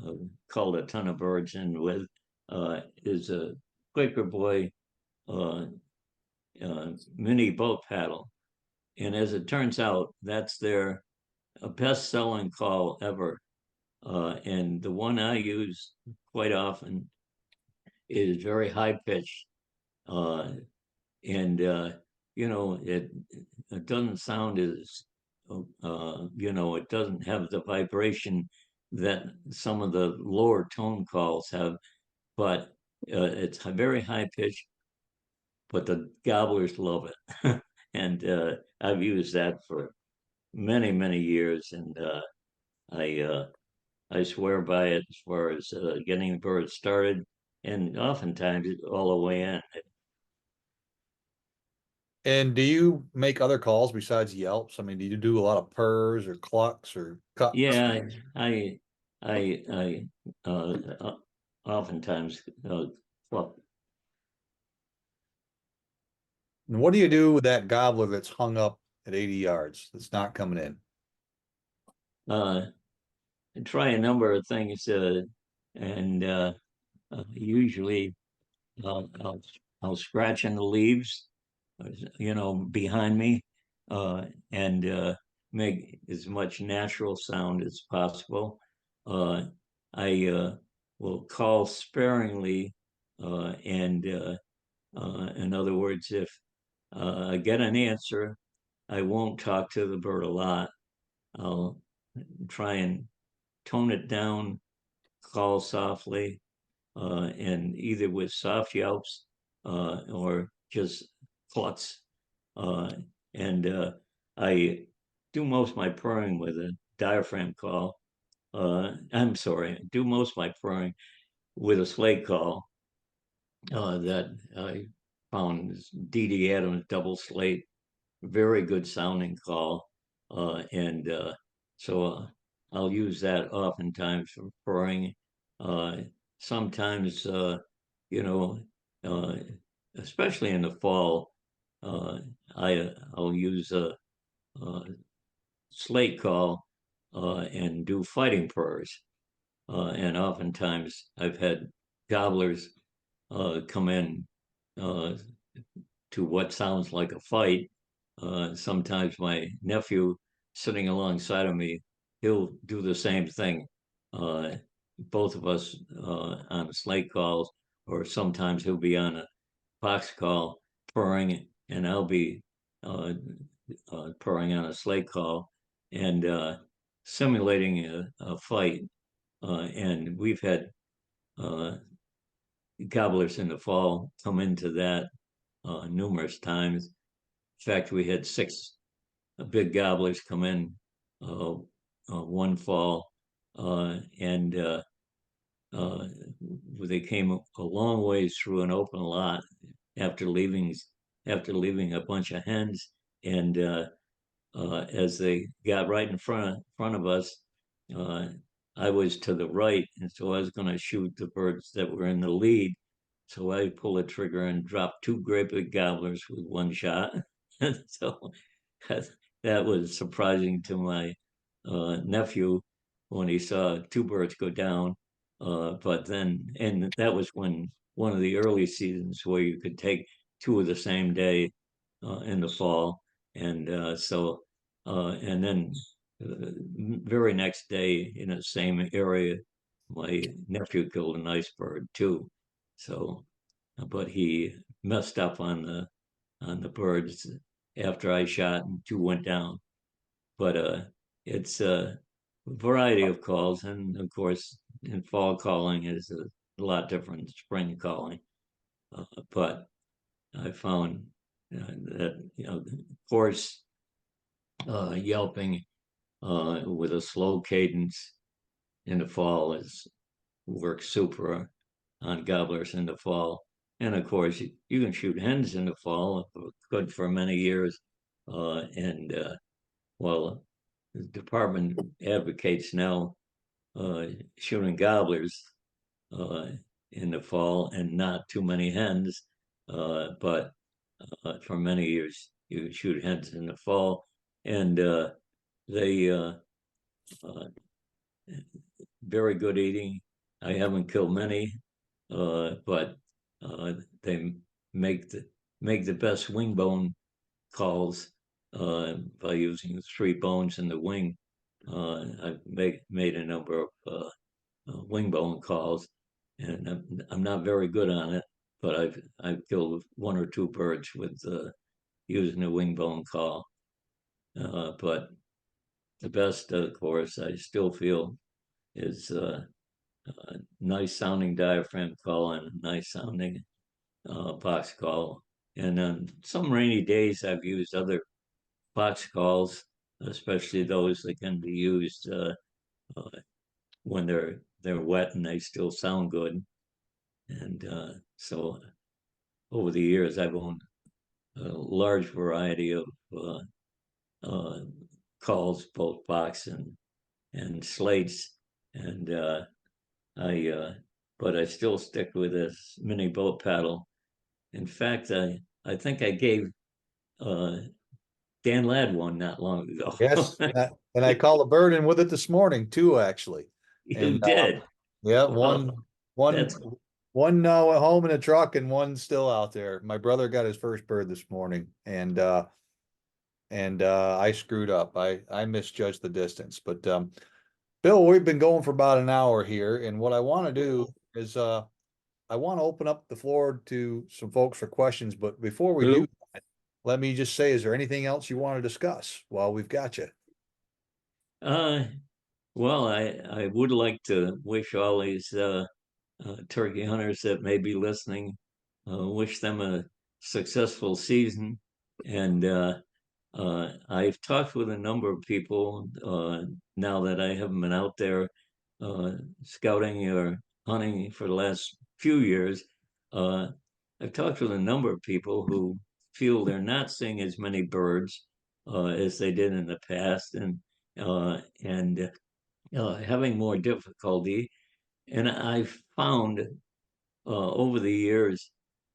B: uh, called a ton of birds in with is a Quaker Boy uh, mini boat paddle. And as it turns out, that's their best-selling call ever. And the one I use quite often is very high-pitched. Uh, and, it doesn't sound as, it doesn't have the vibration that some of the lower tone calls have, but it's very high-pitched, but the gobblers love it. And I've used that for many, many years, and I I swear by it as far as getting the birds started, and oftentimes all the way in.
A: And do you make other calls besides yelps? I mean, do you do a lot of purrs or clucks or cucks?
B: Yeah, I oftentimes well,
A: And what do you do with that gobbler that's hung up at 80 yards that's not coming in?
B: uh, try a number of things, and usually I'll I'll scratch in the leaves, behind me, and make as much natural sound as possible. Uh, I will call sparingly, and in other words, if I get an answer, I won't talk to the bird a lot. I'll try and tone it down, call softly, and either with soft yelps or just clucks. Uh, and I do most of my purring with a diaphragm call. I'm sorry, I do most of my purring with a slate call that I found D.D. Adams double slate, very good sounding call. And so I'll use that oftentimes for purring. Uh, Sometimes, you know, uh, especially in the fall, uh, I'll use a slate call and do fighting purrs. And oftentimes I've had gobblers come in uh, to what sounds like a fight. Sometimes my nephew sitting alongside of me, he'll do the same thing. Uh, Both of us on slate calls, or sometimes he'll be on a box call purring, and I'll be uh, purring on a slate call and simulating a fight. And we've had uh, gobblers in the fall come into that numerous times. In fact, we had 6 big gobblers come in one fall, and they came a long ways through an open lot after leaving a bunch of hens, and as they got right in front of us, uh, I was to the right, and so I was going to shoot the birds that were in the lead. So I pulled the trigger and dropped 2 great big gobblers with one shot. So that was surprising to my nephew when he saw 2 birds go down. But then, and that was when one of the early seasons where you could take 2 of the same day in the fall. And and then very next day in the same area, my nephew killed a nice bird too. So, but he messed up on the birds after I shot, and 2 went down. But it's a variety of calls, and of course, in fall calling is a lot different than spring calling. But I found that coarse yelping with a slow cadence in the fall works super on gobblers in the fall. And of course, you can shoot hens in the fall, good for many years. And well, the department advocates now shooting gobblers uh, in the fall and not too many hens. But for many years, you shoot hens in the fall, and they very good eating. I haven't killed many, but they make the best wing bone calls by using the 3 bones in the wing. I've made a number of wing bone calls, and I'm not very good on it, but I've killed 1 or 2 birds with using a wing bone call. But the best, of course, I still feel is a nice sounding diaphragm call and a nice sounding box call. And on some rainy days, I've used other box calls, especially those that can be used when they're wet and they still sound good. And so over the years, I've owned a large variety of uh, calls, both box and slates. And but I still stick with this mini boat paddle. In fact, I think I gave Dan Ladd one not long ago.
A: Yes, and I called a bird in with it this morning too, actually.
B: You
A: And
B: did.
A: yeah,
B: Well,
A: one
B: that's
A: one went home in a truck and one still out there. My brother got his first bird this morning, and I screwed up. I misjudged the distance. But Bill, we've been going for about an hour here, and what I want to do is I want to open up the floor to some folks for questions. But before we do, let me just say, is there anything else you want to discuss while we've got you?
B: Uh, well, I would like to wish all these turkey hunters that may be listening, wish them a successful season. And I've talked with a number of people now that I haven't been out there scouting or hunting for the last few years. Uh, I've talked with a number of people who feel they're not seeing as many birds as they did in the past, and having more difficulty. And I've found over the years,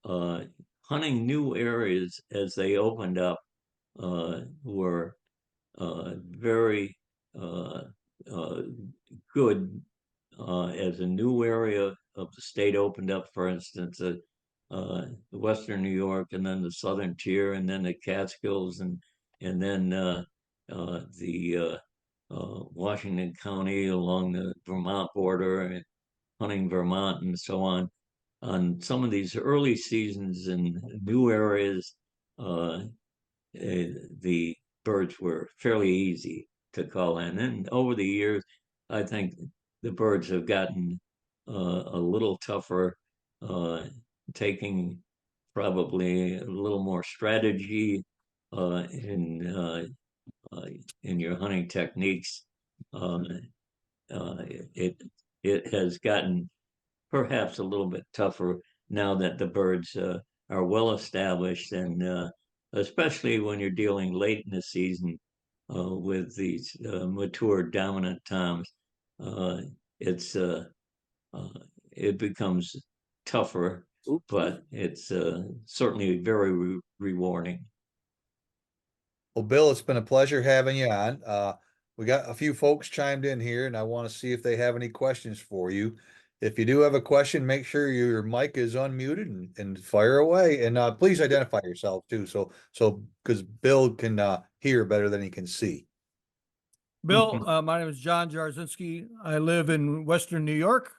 B: uh, hunting new areas as they opened up were very uh, uh, good as a new area of the state opened up, for instance, Western New York, and then the Southern Tier, and then the Catskills, and then the Washington County along the Vermont border, and hunting Vermont, and so on. On some of these early seasons in new areas, uh, the birds were fairly easy to call in. And over the years, I think the birds have gotten a little tougher, uh, taking probably a little more strategy uh, in uh, in your hunting techniques. Uh, it it has gotten perhaps a little bit tougher now that the birds are well established, and especially when you're dealing late in the season with these mature dominant toms, uh, it's uh, it becomes tougher, but it's certainly very rewarding.
A: Well, Bill, it's been a pleasure having you on. We got a few folks chimed in here, and I want to see if they have any questions for you. If you do have a question, make sure your mic is unmuted and fire away. And please identify yourself too, so because Bill can hear better than he can see.
D: Bill, my name is John Jarzynski. I live in Western New York,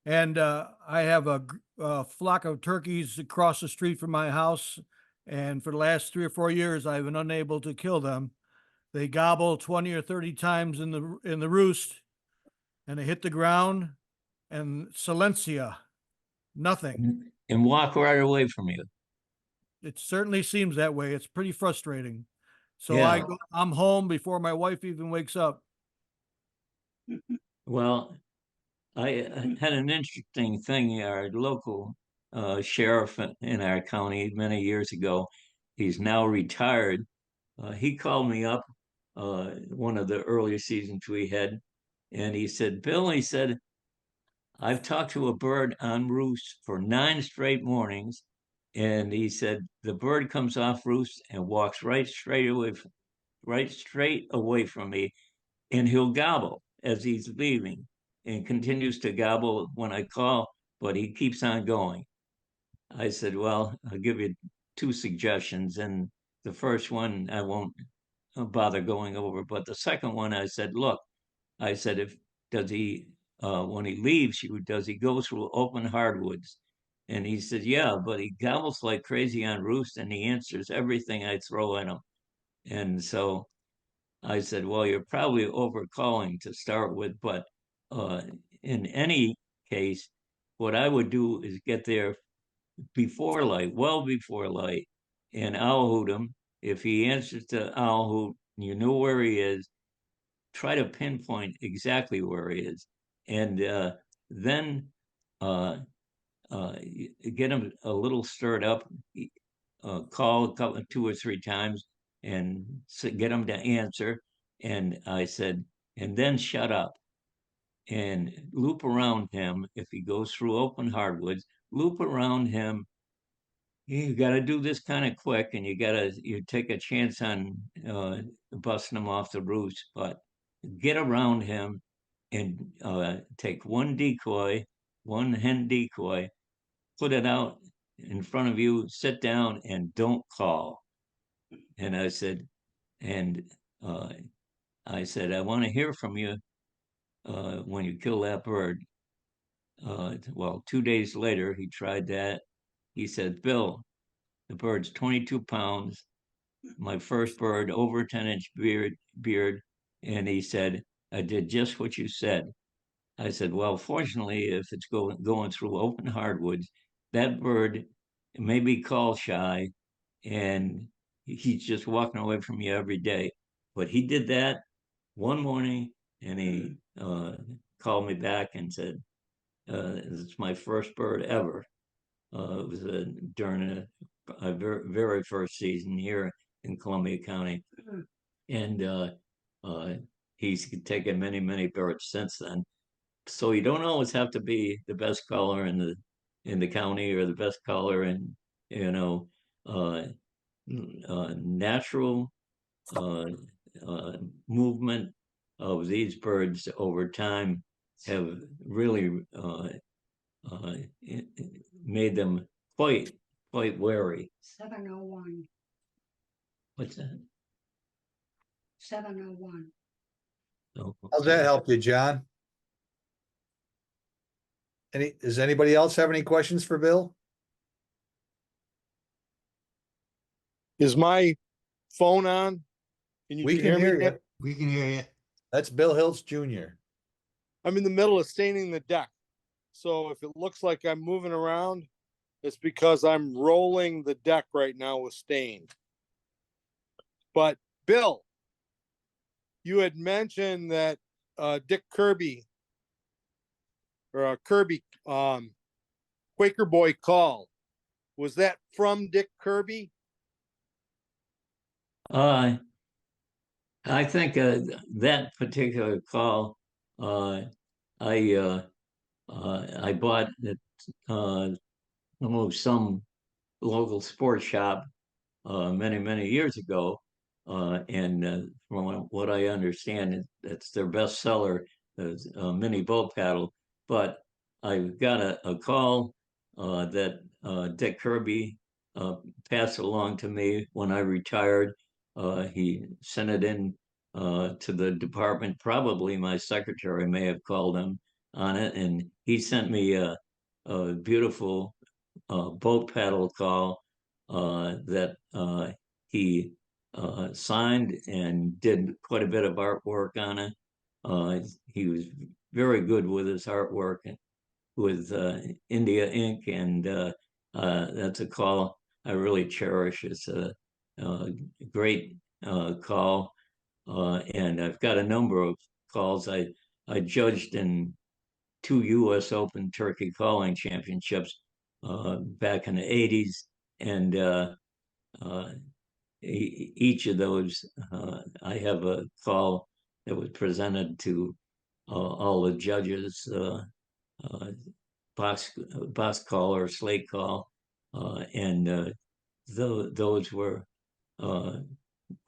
D: and I have a flock of turkeys across the street from my house. And for the last 3 or 4 years, I've been unable to kill them. They gobble 20 or 30 times in the roost, and they hit the ground, and silencia, nothing.
B: And walk right away from you.
D: It certainly seems that way. It's pretty frustrating. So
B: Yeah.
D: I'm home before my wife even wakes up.
B: Well, I had an interesting thing. Our local sheriff in our county many years ago, he's now retired. He called me up one of the earlier seasons we had, and he said, Bill, he said, I've talked to a bird on roost for 9 straight mornings. And he said, the bird comes off roost and walks right straight away from me, and he'll gobble as he's leaving and continues to gobble when I call, but he keeps on going. I said, well, I'll give you two suggestions. And the first one I won't bother going over, but the second one I said, look, I said, if does he when he leaves you, does he go through open hardwoods? And he said, yeah, but he gobbles like crazy on roost, and he answers everything I throw at him. And so I said, well, you're probably overcalling to start with, but uh, in any case, what I would do is get there before light, well before light, and owl hoot him. If he answers to owl hoot, you know where he is, try to pinpoint exactly where he is, and then uh, uh, get him a little stirred up, call a couple, 2 or 3 times, and get him to answer. And I said, and then shut up and loop around him. If he goes through open hardwoods, loop around him. You got to do this kind of quick, and you take a chance on busting him off the roost, but get around him and take one hen decoy, put it out in front of you, sit down, and don't call. And and uh, I said, I want to hear from you when you kill that bird. Well, 2 days later, he tried that. He said, Bill, The bird's 22 pounds. My first bird, over 10-inch beard. And he said, I did just what you said. I said, well, fortunately, if it's going through open hardwoods, that bird may be call shy and he's just walking away from you every day. But he did that one morning and he called me back and said, it's my first bird ever. It was during a very first season here in Columbia County. And he's taken many birds since then. So you don't always have to be the best caller in the county or the best caller in, uh, natural uh, movement of these birds over time have really uh, made them quite wary.
E: 701.
B: What's that?
E: 701.
B: Oh,
A: How's that help you, John? Does anybody else have any questions for Bill?
F: Is my phone on? Can you
A: We can hear
F: me?
A: you.
C: We can hear you.
A: That's Bill Hiltz Jr.
F: I'm in the middle of staining the deck. So if it looks like I'm moving around, it's because I'm rolling the deck right now with stain. But Bill, you had mentioned that Dick Kirby or Kirby Quaker Boy call. Was that from Dick Kirby?
B: I think that particular call, I bought at some local sports shop many years ago, and from what I understand, it's their best seller, is mini boat paddle. But I got a call that Dick Kirby passed along to me when I retired. He sent it in to the department. Probably my secretary may have called him on it, and he sent me a beautiful boat paddle call that he signed and did quite a bit of artwork on it. He was very good with his artwork with India ink, and that's a call I really cherish. It's a great call, and I've got a number of calls. I judged in 2 U.S. Open turkey calling championships back in the 80s, and each of those, I have a call that was presented to all the judges, box call or slate call, and those were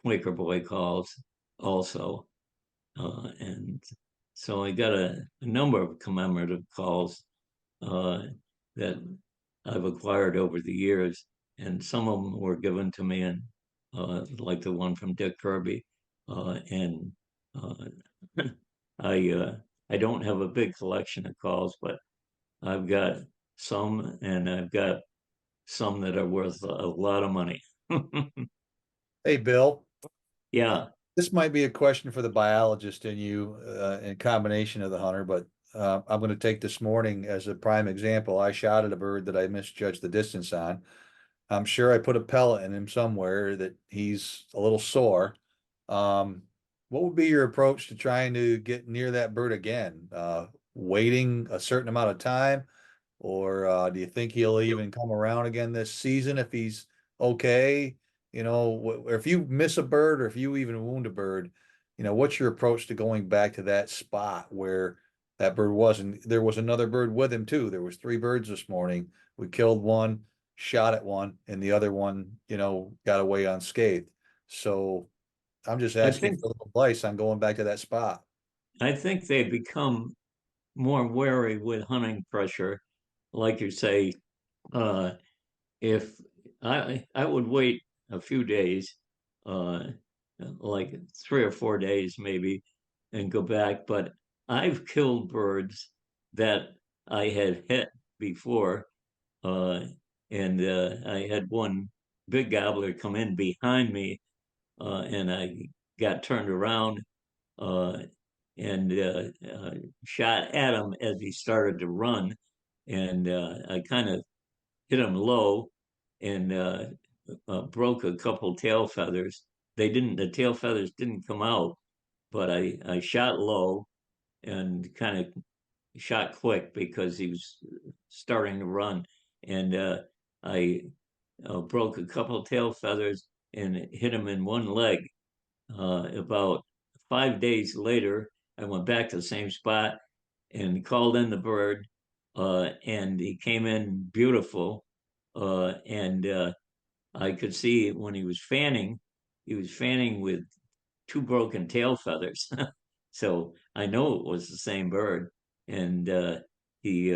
B: Quaker Boy calls also. And so I got a number of commemorative calls that I've acquired over the years, and some of them were given to me, and like the one from Dick Kirby, and I don't have a big collection of calls, but I've got some, and I've got some that are worth a lot of money.
A: Hey, Bill.
B: Yeah.
A: This might be a question for the biologist in you, in combination of the hunter, but I'm going to take this morning as a prime example. I shot at a bird that I misjudged the distance on. I'm sure I put a pellet in him somewhere that he's a little sore. What would be your approach to trying to get near that bird again? Waiting a certain amount of time, or do you think he'll even come around again this season if he's okay? Or if you miss a bird or if you even wound a bird, what's your approach to going back to that spot where that bird was? And there was another bird with him too. There was 3 birds this morning. We killed one, shot at one, and the other one, got away unscathed. So I'm just asking for advice on going back to that spot.
B: I think they become more wary with hunting pressure. Like you say, if I would wait a few days, like 3 or 4 days maybe, and go back. But I've killed birds that I had hit before, and I had one big gobbler come in behind me, and I got turned around and shot at him as he started to run, and I kind of hit him low and broke a couple tail feathers. The tail feathers didn't come out, but I shot low and kind of shot quick because he was starting to run, and I broke a couple tail feathers and hit him in one leg. About 5 days later, I went back to the same spot and called in the bird, and he came in beautiful, and I could see when he was fanning with two broken tail feathers. So I know it was the same bird. And he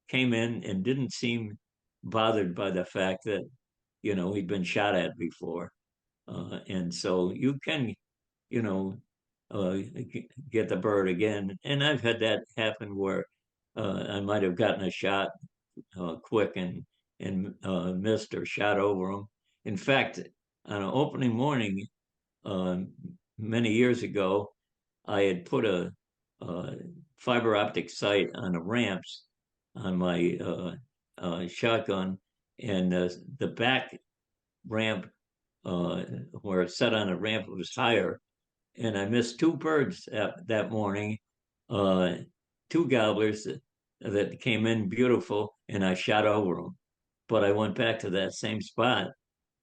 B: came in and didn't seem bothered by the fact that, he'd been shot at before. And so you can, you know, get the bird again. And I've had that happen where I might have gotten a shot quick and missed or shot over them. In fact, on an opening morning many years ago, I had put a fiber optic sight on the ramps on my shotgun, and the back ramp where it's set on a ramp was higher, and I missed two birds that morning, two gobblers that came in beautiful, and I shot over them. But I went back to that same spot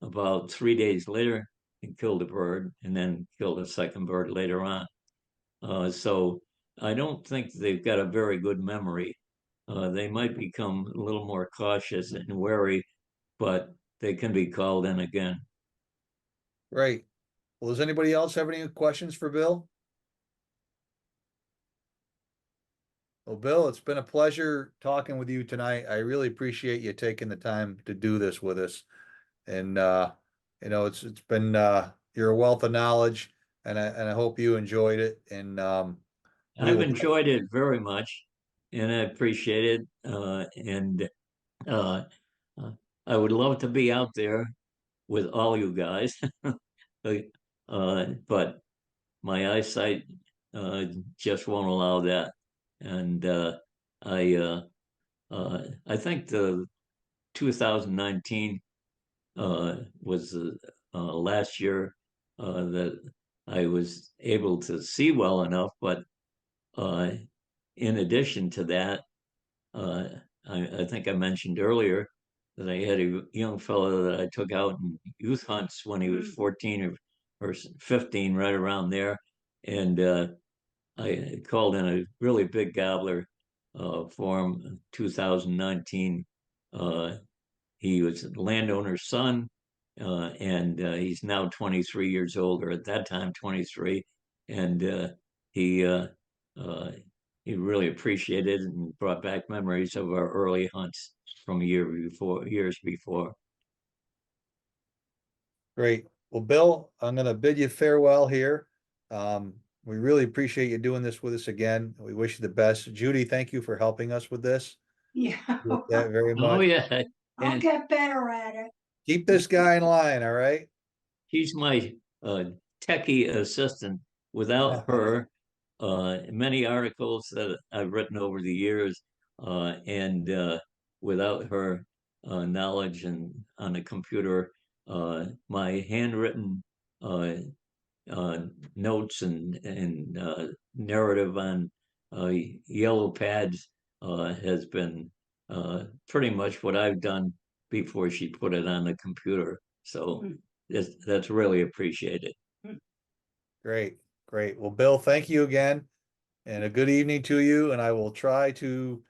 B: about 3 days later and killed a bird, and then killed a second bird later on. So I don't think they've got a very good memory. They might become a little more cautious and wary, but they can be called in again.
A: Great. Well, does anybody else have any questions for Bill? Well, Bill, it's been a pleasure talking with you tonight. I really appreciate you taking the time to do this with us. And it's been you're a wealth of knowledge, and I hope you enjoyed it. And
B: I've enjoyed it very much, and I appreciate it. And uh, I would love to be out there with all you guys, but my eyesight just won't allow that. And I think the 2019 was the last year that I was able to see well enough. But in addition to that, I think I mentioned earlier that I had a young fellow that I took out in youth hunts when he was 14 or 15, right around there. And I called in a really big gobbler for him 2019. He was a landowner's son, and he's now 23 years old, or at that time 23. And he really appreciated it and brought back memories of our early hunts from years before.
A: Great. Well, Bill, I'm going to bid you farewell here. We really appreciate you doing this with us again. We wish you the best. Judy, thank you for helping us with this.
E: Yeah,
A: With that very
B: Oh
A: much.
B: yeah,
E: I'll
B: and
E: get better at it.
A: Keep this guy in line, all right?
B: she's my techie assistant. Without her, many articles that I've written over the years, and without her knowledge and on the computer, my handwritten notes and narrative on yellow pads has been pretty much what I've done before she put it on the computer. So that's really appreciated.
A: Great, great. Well, Bill, thank you again, and a good evening to you. And I will try to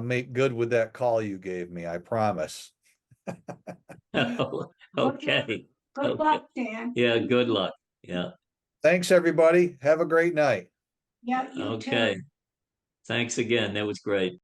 A: make good with that call you gave me. I promise.
B: Okay.
E: Good luck, Dan.
B: Yeah, good luck. Yeah.
A: Thanks, everybody. Have a great night.
E: Yeah, you too.
B: Okay. Thanks again. That was great.